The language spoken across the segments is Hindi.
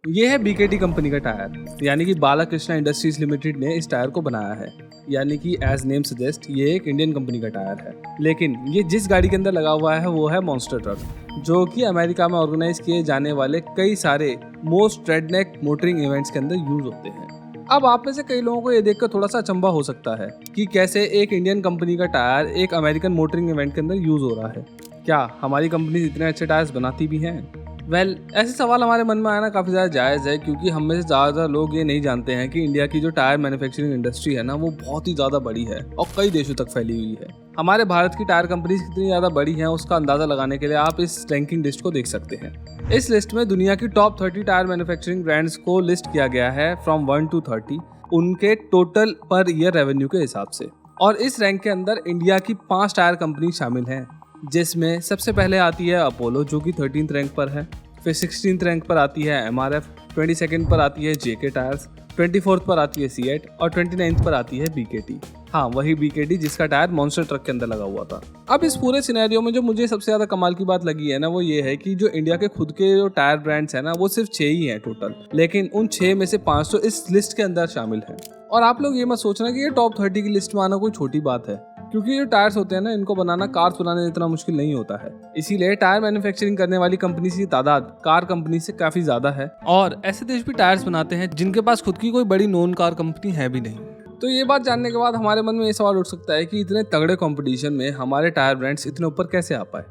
ये है बीकेटी कंपनी का टायर, यानी कि बालाकृष्णा इंडस्ट्रीज लिमिटेड ने इस टायर को बनाया है। यानी कि एज नेम सजेस्ट ये एक इंडियन कंपनी का टायर है। लेकिन ये जिस गाड़ी के अंदर लगा हुआ है वो है मॉन्स्टर ट्रक, जो कि अमेरिका में ऑर्गेनाइज किए जाने वाले कई सारे मोस्ट रेडनेक मोटरिंग इवेंट्स के अंदर यूज होते हैं। अब आप में से कई लोगों को ये देखकर थोड़ा सा अचंभा हो सकता है कि कैसे एक इंडियन कंपनी का टायर एक अमेरिकन मोटरिंग इवेंट के अंदर यूज हो रहा है। क्या हमारी कंपनी इतने अच्छे टायर्स बनाती भी हैं? ऐसे सवाल हमारे मन में आना काफ़ी ज़्यादा जायज़ है, क्योंकि हम में से ज़्यादातर लोग ये नहीं जानते हैं कि इंडिया की जो टायर मैन्युफैक्चरिंग इंडस्ट्री है ना, वो बहुत ही ज़्यादा बड़ी है और कई देशों तक फैली हुई है। हमारे भारत की टायर कंपनीज कितनी ज़्यादा बड़ी हैं उसका अंदाज़ा लगाने के लिए आप इस रैंकिंग लिस्ट को देख सकते हैं। इस लिस्ट में दुनिया की टॉप 30 टायर मैन्युफैक्चरिंग ब्रांड्स को लिस्ट किया गया है फ्रॉम 1 to 30 उनके टोटल पर ईयर रेवेन्यू के हिसाब से। और इस रैंक के अंदर इंडिया की 5 टायर कंपनी शामिल हैं, जिसमें सबसे पहले आती है अपोलो, जो कि 13th रैंक पर है। फिर 16th रैंक पर आती है एमआरएफ, 22nd पर आती है जेके टायर्स, 24th पर आती है सीएट और 29th पर आती है बीकेटी। हाँ, वही बीकेटी जिसका टायर मॉन्स्टर ट्रक के अंदर लगा हुआ था। अब इस पूरे सिनेरियो में जो मुझे सबसे ज़्यादा कमाल की बात लगी है ना, वो ये है कि जो इंडिया के खुद के जो टायर ब्रांड्स हैं ना, वो सिर्फ 6 ही हैं टोटल, लेकिन उन 6 में से 5 तो इस लिस्ट के अंदर शामिल हैं। और आप लोग ये मत सोचना कि ये टॉप 30 की लिस्ट में आना कोई छोटी बात है, क्योंकि जो टायर्स होते हैं ना, इनको बनाना कार्स बनाने जितना मुश्किल नहीं होता है। इसीलिए टायर मैन्युफैक्चरिंग करने वाली कंपनी की तादाद कार कंपनी से काफी ज्यादा है, और ऐसे देश भी टायर्स बनाते हैं जिनके पास खुद की कोई बड़ी नॉन कार कंपनी है भी नहीं। तो ये बात जानने के बाद हमारे मन में ये सवाल उठ सकता है कि इतने तगड़े कंपटीशन में हमारे टायर ब्रांड्स इतने ऊपर कैसे आ पाए।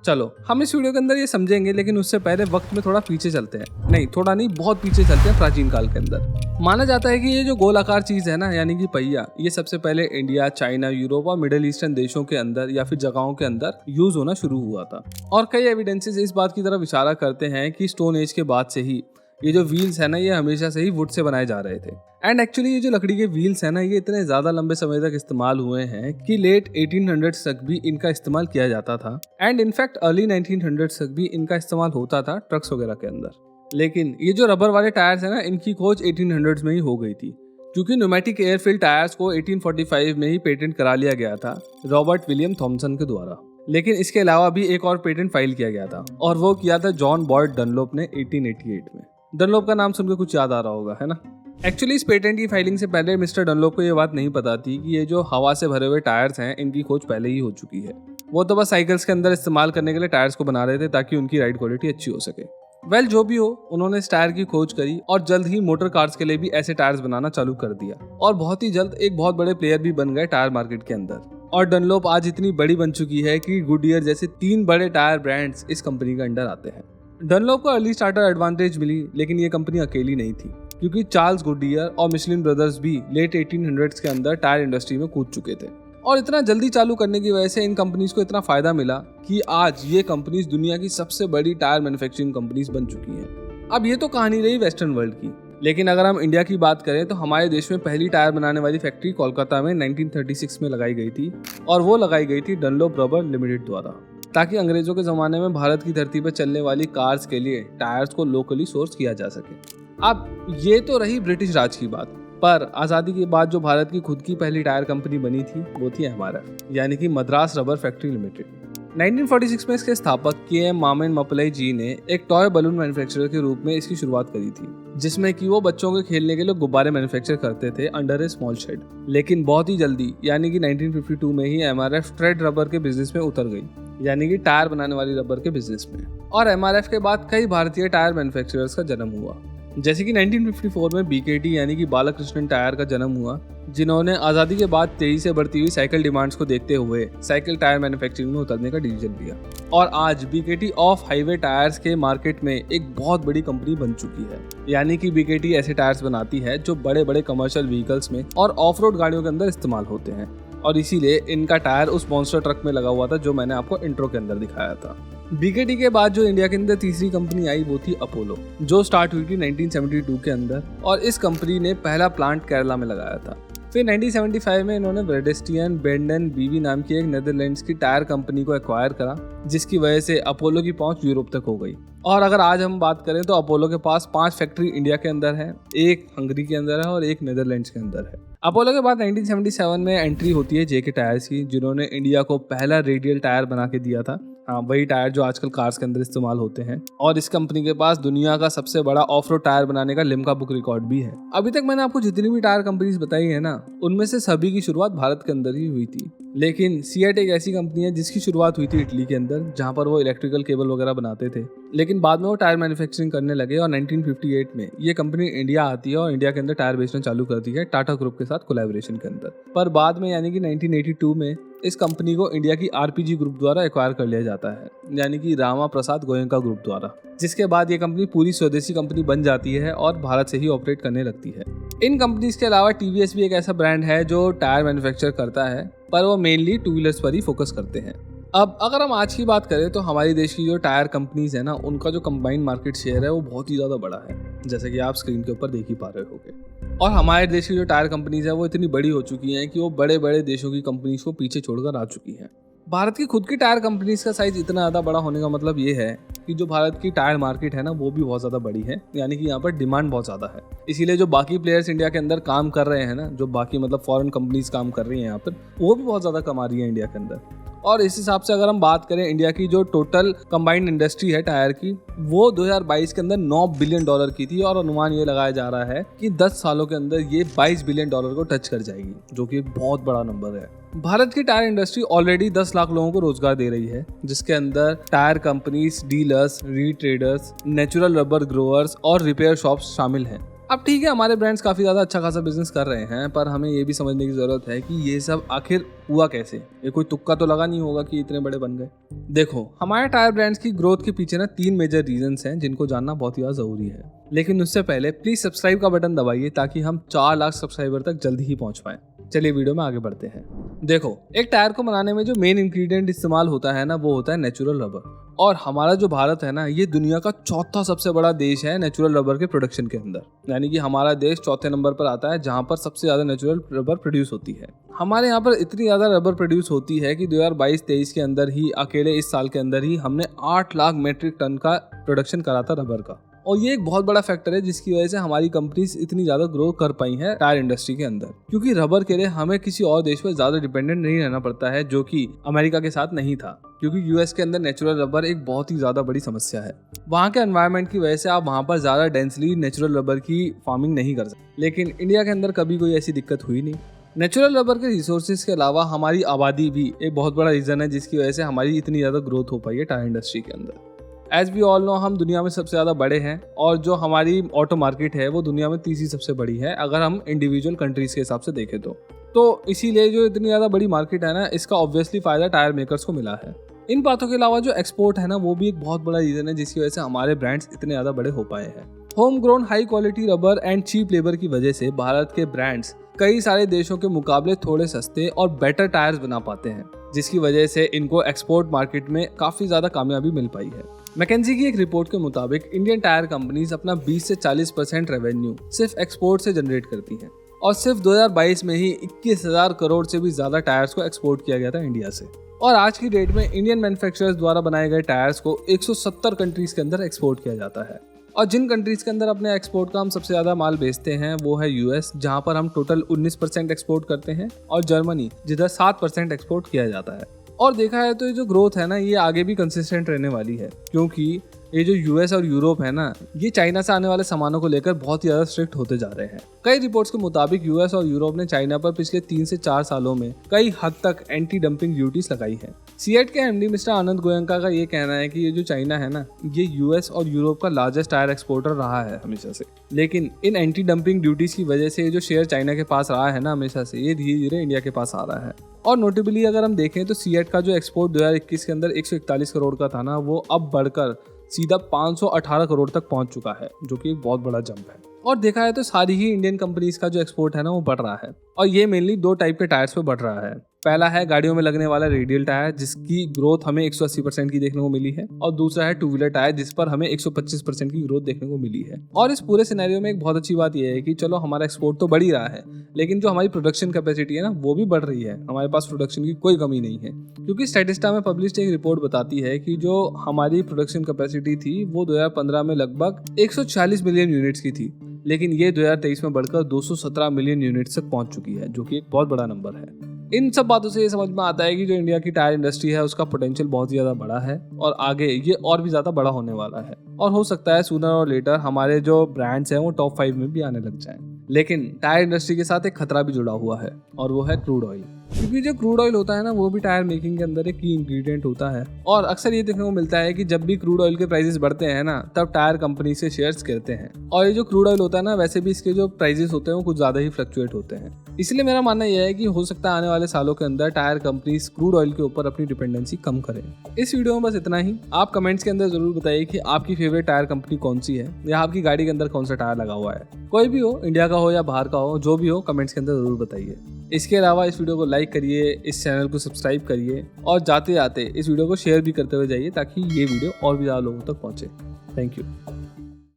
चलो हम इस वीडियो के अंदर ये समझेंगे, लेकिन उससे पहले वक्त में थोड़ा पीछे चलते हैं। नहीं, थोड़ा नहीं, बहुत पीछे चलते हैं, प्राचीन काल के अंदर। माना जाता है कि ये जो गोलाकार चीज है ना, यानी कि पहिया, ये सबसे पहले इंडिया, चाइना, यूरोप और मिडिल ईस्टर्न देशों के अंदर या फिर जगहों के अंदर यूज होना शुरू हुआ था। और कई एविडेंसेस इस बात की तरफ इशारा करते हैं कि स्टोन एज के बाद से ही ये जो व्हील्स है ना, ये हमेशा से ही वुड से बनाए जा रहे थे। एंड एक्चुअली ये जो लकड़ी के व्हील्स है ना, ये इतने ज़्यादा लंबे समय तक इस्तेमाल हुए हैं कि लेट 1800s तक भी इनका इस्तेमाल किया जाता था। एंड इनफैक्ट अर्ली 1900s तक भी इनका इस्तेमाल होता था ट्रक्स वगैरह के अंदर। लेकिन ये जो रबर वाले टायर्स है ना, इनकी खोज 1800s में ही हो गई थी, क्योंकि न्यूमेटिक एयरफिल्ड टायर्स को 1845 में ही पेटेंट करा लिया गया था रॉबर्ट विलियम थॉमसन के द्वारा। लेकिन इसके अलावा भी एक और पेटेंट फाइल किया गया था, और वो किया था जॉन बॉयड डनलोप ने 1888 में। डनलोप का नाम सुनकर कुछ याद आ रहा होगा, है ना? एक्चुअली इस पेटेंट की फाइलिंग से पहले मिस्टर डनलोप को ये बात नहीं पता थी कि ये जो हवा से भरे हुए टायर्स हैं, इनकी खोज पहले ही हो चुकी है। वो तो बस साइकिल्स के अंदर इस्तेमाल करने के लिए टायर्स को बना रहे थे ताकि उनकी राइड क्वालिटी अच्छी हो सके। जो भी हो, उन्होंने इस टायर की खोज करी और जल्द ही मोटर कार्स के लिए भी ऐसे टायर्स बनाना चालू कर दिया, और बहुत ही जल्द एक बहुत बड़े प्लेयर भी बन गए टायर मार्केट के अंदर। और डनलोप आज इतनी बड़ी बन चुकी है कि गुडियर जैसे 3 बड़े टायर ब्रांड्स इस कंपनी के अंडर आते हैं। डनलोप को अर्ली स्टार्टर एडवांटेज मिली, लेकिन ये कंपनी अकेली नहीं थी, क्योंकि चार्ल्स गुडियर और मिशलिन ब्रदर्स भी लेट 1800s के अंदर टायर इंडस्ट्री में कूद चुके थे। और इतना जल्दी चालू करने की वजह से इन कंपनीज को इतना फायदा मिला कि आज ये कंपनीज दुनिया की सबसे बड़ी टायर मैन्युफैक्चरिंग कंपनीज बन चुकी हैं। अब ये तो कहानी रही वेस्टर्न वर्ल्ड की, लेकिन अगर हम इंडिया की बात करें तो हमारे देश में पहली टायर बनाने वाली फैक्ट्री कोलकाता में 1936 में लगाई गई थी, और वो लगाई गई थी डनलोप रबर लिमिटेड द्वारा, ताकि अंग्रेजों के ज़माने में भारत की धरती पर चलने वाली कार्स के लिए टायर्स को लोकली सोर्स किया जा सके। अब ये तो रही ब्रिटिश राज की बात, पर आज़ादी के बाद जो भारत की खुद की पहली टायर कंपनी बनी थी वो थी एमआरएफ, यानी कि मद्रास रबर फैक्ट्री लिमिटेड। 1946 में इसके स्थापक के.एम. मामेन मपलई जी ने एक टॉय बलून मैन्युफैक्चरर के रूप में इसकी शुरुआत करी थी, जिसमें कि वो बच्चों के खेलने के लिए गुब्बारे मैन्युफैक्चर करते थे अंडर ए स्मॉल शेड। लेकिन बहुत ही जल्दी, यानी कि 1952 में ही एमआरएफ ट्रेड रबर के बिजनेस में उतर गई, यानी कि टायर बनाने वाली रबर के बिजनेस में। और एमआरएफ के बाद कई भारतीय टायर मैन्युफैक्चरर्स का जन्म हुआ, जैसे कि 1954 में बीकेटी यानी कि बालाकृष्णन टायर का जन्म हुआ, जिन्होंने आज़ादी के बाद तेजी से बढ़ती हुई साइकिल डिमांड्स को देखते हुए साइकिल टायर मैन्युफैक्चरिंग में उतरने का डिसीजन लिया। और आज बीकेटी ऑफ हाईवे टायर्स के मार्केट में एक बहुत बड़ी कंपनी बन चुकी है, यानी कि बीकेटी ऐसे टायर्स बनाती है जो बड़े बड़े कमर्शियल व्हीकल्स में और ऑफ रोड गाड़ियों के अंदर इस्तेमाल होते हैं। और इसीलिए इनका टायर उस मॉन्स्टर ट्रक में लगा हुआ था जो मैंने आपको इंट्रो के अंदर दिखाया था। बीकेटी के बाद जो इंडिया के अंदर तीसरी कंपनी आई वो थी अपोलो, जो स्टार्ट हुई थी 1972 के अंदर, और इस कंपनी ने पहला प्लांट केरला में लगाया था। फिर 1975 में इन्होंने वेडेस्टियन बेंडन बीवी नाम की एक नेदरलैंड्स की टायर कंपनी को एक्वायर करा, जिसकी वजह से अपोलो की पहुंच यूरोप तक हो गई। और अगर आज हम बात करें तो अपोलो के पास 5 फैक्ट्री इंडिया के अंदर है, एक हंगरी के अंदर है और एक नेदरलैंड्स के अंदर है। अपोलो के बाद 1977 में एंट्री होती है जेके टायर्स की, जिन्होंने इंडिया को पहला रेडियल टायर बना के दिया था। हाँ, वही टायर जो आजकल कार्स के अंदर इस्तेमाल होते हैं। और इस कंपनी के पास दुनिया का सबसे बड़ा ऑफ रोड टायर बनाने का लिम्का बुक रिकॉर्ड भी है। अभी तक मैंने आपको जितनी भी टायर कंपनीज बताई है ना, उनमें से सभी की शुरुआत भारत के अंदर ही हुई थी। लेकिन सीएट एक ऐसी कंपनी है जिसकी शुरुआत हुई थी इटली के अंदर, जहाँ पर वो इलेक्ट्रिकल केबल वगैरह बनाते थे। लेकिन बाद में वो टायर मैन्युफैक्चरिंग करने लगे और 1958 में ये कंपनी इंडिया आती है और इंडिया के अंदर टायर बेचना चालू करती है टाटा ग्रुप के साथ कोलैबोरेशन के अंदर। पर बाद में यानी कि 1982 में इस कंपनी को इंडिया की आरपीजी ग्रुप द्वारा एक्वायर कर लिया जाता है, यानी कि रामा प्रसाद गोयनका ग्रुप द्वारा, जिसके बाद ये कंपनी पूरी स्वदेशी कंपनी बन जाती है और भारत से ही ऑपरेट करने लगती है। इन कंपनीज के अलावा टीवीएस भी एक ऐसा ब्रांड है जो टायर मैन्युफैक्चर करता है, पर वो मेनली टू व्हीलर्स पर ही फोकस करते हैं। अब अगर हम आज की बात करें तो हमारी देश की जो टायर कंपनीज है ना, उनका जो कंबाइंड मार्केट शेयर है वो बहुत ही ज़्यादा बड़ा है, जैसे कि आप स्क्रीन के ऊपर देख ही पा रहे होगे। और हमारे देश की जो टायर कंपनीज है वो इतनी बड़ी हो चुकी हैं कि वो बड़े बड़े देशों की कंपनीज को पीछे छोड़कर आ चुकी हैं। भारत की खुद की टायर कंपनीज का साइज इतना ज़्यादा बड़ा होने का मतलब ये है कि जो भारत की टायर मार्केट है ना, वो भी बहुत ज़्यादा बड़ी है, यानी कि यहाँ पर डिमांड बहुत ज़्यादा है। इसीलिए जो बाकी प्लेयर्स इंडिया के अंदर काम कर रहे हैं ना, जो बाकी मतलब फॉरेन कंपनीज काम कर रही हैं यहाँ पर, वो भी बहुत ज़्यादा कमा रही है इंडिया के अंदर। और इस हिसाब से अगर हम बात करें इंडिया की जो टोटल कंबाइंड इंडस्ट्री है टायर की, वो 2022 के अंदर $9 बिलियन की थी और अनुमान ये लगाया जा रहा है कि 10 सालों के अंदर ये $22 बिलियन को टच कर जाएगी, जो कि एक बहुत बड़ा नंबर है। भारत की टायर इंडस्ट्री ऑलरेडी 10 लाख लोगों को रोजगार दे रही है, जिसके अंदर tyre companies, dealers, retreaders, natural rubber growers और रिपेयर शॉप्स शामिल हैं। अब ठीक है, हमारे ब्रांड्स काफ़ी ज़्यादा अच्छा खासा बिजनेस कर रहे हैं, पर हमें ये भी समझने की ज़रूरत है कि ये सब आखिर हुआ कैसे। ये कोई तुक्का तो लगा नहीं होगा कि इतने बड़े बन गए। देखो, हमारे टायर ब्रांड्स की ग्रोथ के पीछे ना 3 मेजर रीजंस हैं जिनको जानना बहुत ही ज़्यादा ज़रूरी है। लेकिन उससे पहले प्लीज़ सब्सक्राइब का बटन दबाइए ताकि हम 4 लाख सब्सक्राइबर तक जल्दी ही पहुँच पाएँ। चलिए वीडियो में आगे बढ़ते हैं। देखो, एक टायर को बनाने में जो मेन इंग्रेडिएंट इस्तेमाल होता है ना, वो होता है नेचुरल रबर। और हमारा जो भारत है ना, ये दुनिया का चौथा सबसे बड़ा देश है नेचुरल रबर के प्रोडक्शन के अंदर, यानी कि हमारा देश चौथे नंबर पर आता है जहाँ पर सबसे ज़्यादा नेचुरल रबर प्रोड्यूस होती है। हमारे यहाँ पर इतनी ज़्यादा रबर प्रोड्यूस होती है कि 2022-23 के अंदर ही, अकेले इस साल के अंदर ही, हमने 8 लाख मेट्रिक टन का प्रोडक्शन करा था रबर का। और ये एक बहुत बड़ा फैक्टर है जिसकी वजह से हमारी कंपनीज इतनी ज़्यादा ग्रो कर पाई हैं टायर इंडस्ट्री के अंदर, क्योंकि रबर के लिए हमें किसी और देश पर ज़्यादा डिपेंडेंट नहीं रहना पड़ता है, जो कि अमेरिका के साथ नहीं था, क्योंकि यूएस के अंदर नेचुरल रबर एक बहुत ही ज़्यादा बड़ी समस्या है। वहाँ के एनवायरनमेंट की वजह से आप वहाँ पर ज़्यादा डेंसली नेचुरल रबर की फार्मिंग नहीं कर सकते, लेकिन इंडिया के अंदर कभी कोई ऐसी दिक्कत हुई नहीं। नेचुरल रबर के रिसोर्सेज के अलावा हमारी आबादी भी एक बहुत बड़ा रीज़न है जिसकी वजह से हमारी इतनी ज़्यादा ग्रोथ हो पाई है टायर इंडस्ट्री के अंदर। एज वी ऑल नो, हम दुनिया में सबसे ज़्यादा बड़े हैं और जो हमारी ऑटो मार्केट है वो दुनिया में तीसरी सबसे बड़ी है अगर हम इंडिविजुअल कंट्रीज़ के हिसाब से देखें तो इसीलिए जो इतनी ज़्यादा बड़ी मार्केट है ना, इसका ऑब्वियसली फ़ायदा टायर मेकर्स को मिला है। इन बातों के अलावा जो एक्सपोर्ट है ना, वो भी एक बहुत बड़ा रीज़न है जिसकी वजह से हमारे ब्रांड्स इतने ज़्यादा बड़े हो पाए हैं। Home grown high quality rubber and cheap labour की वजह से भारत के ब्रांड्स कई सारे देशों के मुकाबले थोड़े सस्ते और बेटर टायर्स बना पाते हैं, जिसकी वजह से इनको एक्सपोर्ट मार्केट में काफ़ी ज़्यादा कामयाबी मिल पाई है। मैकेंजी की एक रिपोर्ट के मुताबिक इंडियन टायर कंपनीज अपना 20 से 40% रेवेन्यू सिर्फ एक्सपोर्ट से जनरेट करती हैं और सिर्फ 2022 में ही 21,000 करोड़ से भी ज़्यादा टायर्स को एक्सपोर्ट किया गया था इंडिया से। और आज की डेट में इंडियन मैन्युफैक्चरर्स द्वारा बनाए गए टायर्स को 170 कंट्रीज़ के अंदर एक्सपोर्ट किया जाता है। और जिन कंट्रीज़ के अंदर अपने एक्सपोर्ट का हम सबसे ज़्यादा माल बेचते हैं वो है यूएस, जहाँ पर हम टोटल 19% एक्सपोर्ट करते हैं, और जर्मनी, जिधर 7% एक्सपोर्ट किया जाता है। और देखा है तो ये जो ग्रोथ है ना, ये आगे भी कंसिस्टेंट रहने वाली है, क्योंकि ये जो यूएस और यूरोप है ना, ये चाइना से आने वाले सामानों को लेकर बहुत ही ज़्यादा स्ट्रिक्ट होते जा रहे हैं। कई रिपोर्ट्स के मुताबिक यूएस और यूरोप ने चाइना पर पिछले 3 से 4 सालों में कई हद तक एंटी डंपिंग ड्यूटीज लगाई हैं। सीएट के एमडी मिस्टर आनंद गोयनका का ये कहना है कि ये जो चाइना है ना, ये यूएस और यूरोप का लार्जेस्ट टायर एक्सपोर्टर रहा है हमेशा से, लेकिन इन एंटी डंपिंग ड्यूटीज की वजह से ये जो शेयर चाइना के पास रहा है ना हमेशा से, ये धीरे धीरे इंडिया के पास आ रहा है। और नोटेबली अगर हम देखें तो सीएट का जो एक्सपोर्ट 2021 के अंदर 141 करोड़ का था ना, वो अब बढ़कर सीधा 518 करोड़ तक पहुंच चुका है, जो कि एक बहुत बड़ा जंप है। और देखा है तो सारी ही इंडियन कंपनीज का जो एक्सपोर्ट है ना, वो बढ़ रहा है, और ये मेनली 2 टाइप के टायर्स पे बढ़ रहा है। पहला है गाड़ियों में लगने वाला रेडियल टायर, जिसकी ग्रोथ हमें 180% की देखने को मिली है, और दूसरा है टू व्हीलर टायर, जिस पर हमें 125% की ग्रोथ देखने को मिली है। और इस पूरे सिनेरियो में एक बहुत अच्छी बात यह है कि चलो हमारा एक्सपोर्ट तो बढ़ ही रहा है, लेकिन जो हमारी प्रोडक्शन कैपेसिटी है ना, वो भी बढ़ रही है। हमारे पास प्रोडक्शन की कोई कमी नहीं है, क्योंकि स्टैटिस्टा में पब्लिश्ड एक रिपोर्ट बताती है कि जो हमारी प्रोडक्शन कैपेसिटी थी वो 2015 में लगभग 140 मिलियन यूनिट्स की थी, लेकिन ये 2023 में बढ़कर 217 मिलियन यूनिट्स तक पहुंच चुकी है, जो कि एक बहुत बड़ा नंबर है। इन सब बातों से ये समझ में आता है कि जो इंडिया की टायर इंडस्ट्री है उसका पोटेंशियल बहुत ही ज़्यादा बड़ा है और आगे ये और भी ज़्यादा बड़ा होने वाला है, और हो सकता है सूनर और लेटर हमारे जो ब्रांड्स हैं वो टॉप 5 में भी आने लग जाएं। लेकिन टायर इंडस्ट्री के साथ एक खतरा भी जुड़ा हुआ है, और वो है क्रूड ऑयल। क्योंकि जो क्रूड ऑयल होता है ना, वो भी टायर मेकिंग के अंदर एक की इंग्रेडिएंट होता है, और अक्सर ये देखने को मिलता है कि जब भी क्रूड ऑयल के प्राइसेस बढ़ते हैं ना, तब टायर कंपनी से शेयर्स गिरते हैं। और ये जो क्रूड ऑयल होता है ना, वैसे भी इसके जो प्राइसेस होते हैं वो कुछ ज़्यादा ही फ्लक्चुएट होते हैं। इसलिए मेरा मानना यह है कि हो सकता है आने वाले सालों के अंदर टायर कंपनीज क्रूड ऑयल के ऊपर अपनी डिपेंडेंसी कम करें। इस वीडियो में बस इतना ही। आप कमेंट्स के अंदर जरूर बताइए कि आपकी फेवरेट टायर कंपनी कौन सी है, या आपकी गाड़ी के अंदर कौन सा टायर लगा हुआ है। कोई भी हो, इंडिया का हो या बाहर का हो, जो भी हो कमेंट्स के अंदर जरूर बताइए। इसके अलावा इस वीडियो को लाइक करिए, इस चैनल को सब्सक्राइब करिए, और जाते जाते इस वीडियो को शेयर भी करते हुए जाइए ताकि ये वीडियो और भी ज़्यादा लोगों तक पहुँचे। Thank you.